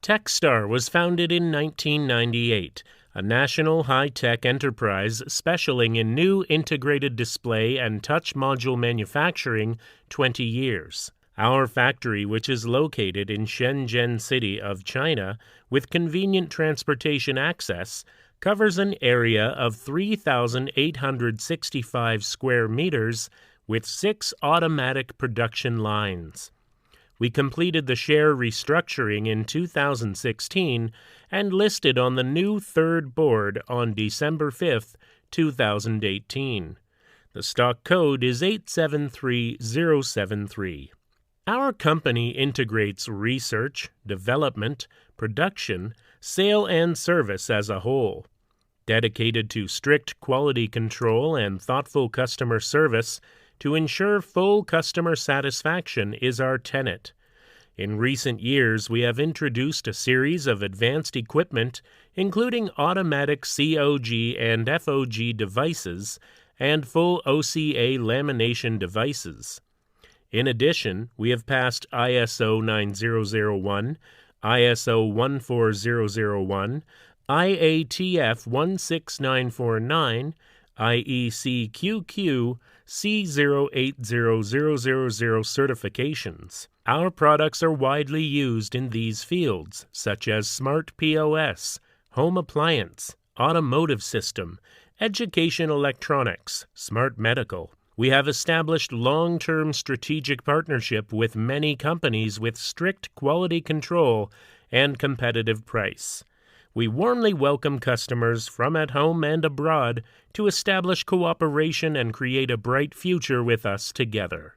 Techstar was founded in 1998, a national high-tech enterprise specializing in new integrated display and touch module manufacturing 20 years. Our factory, which is located in Shenzhen City of China, with convenient transportation access, covers an area of 3,865 square meters with 6 automatic production lines. We completed the share restructuring in 2016 and listed on the new third board on December 5, 2018. The stock code is 873073. Our company integrates research, development, production, sale and service as a whole. Dedicated to strict quality control and thoughtful customer service to ensure full customer satisfaction is our tenet. In recent years, we have introduced a series of advanced equipment, including automatic COG and FOG devices and full OCA lamination devices. In addition, we have passed ISO 9001, ISO 14001, IATF 16949, IEC-QQ C080000 certifications. Our products are widely used in these fields, such as smart POS, home appliance, automotive system, education electronics, smart medical. We have established long-term strategic partnership with many companies with strict quality control and competitive price. We warmly welcome customers from at home and abroad to establish cooperation and create a bright future with us together.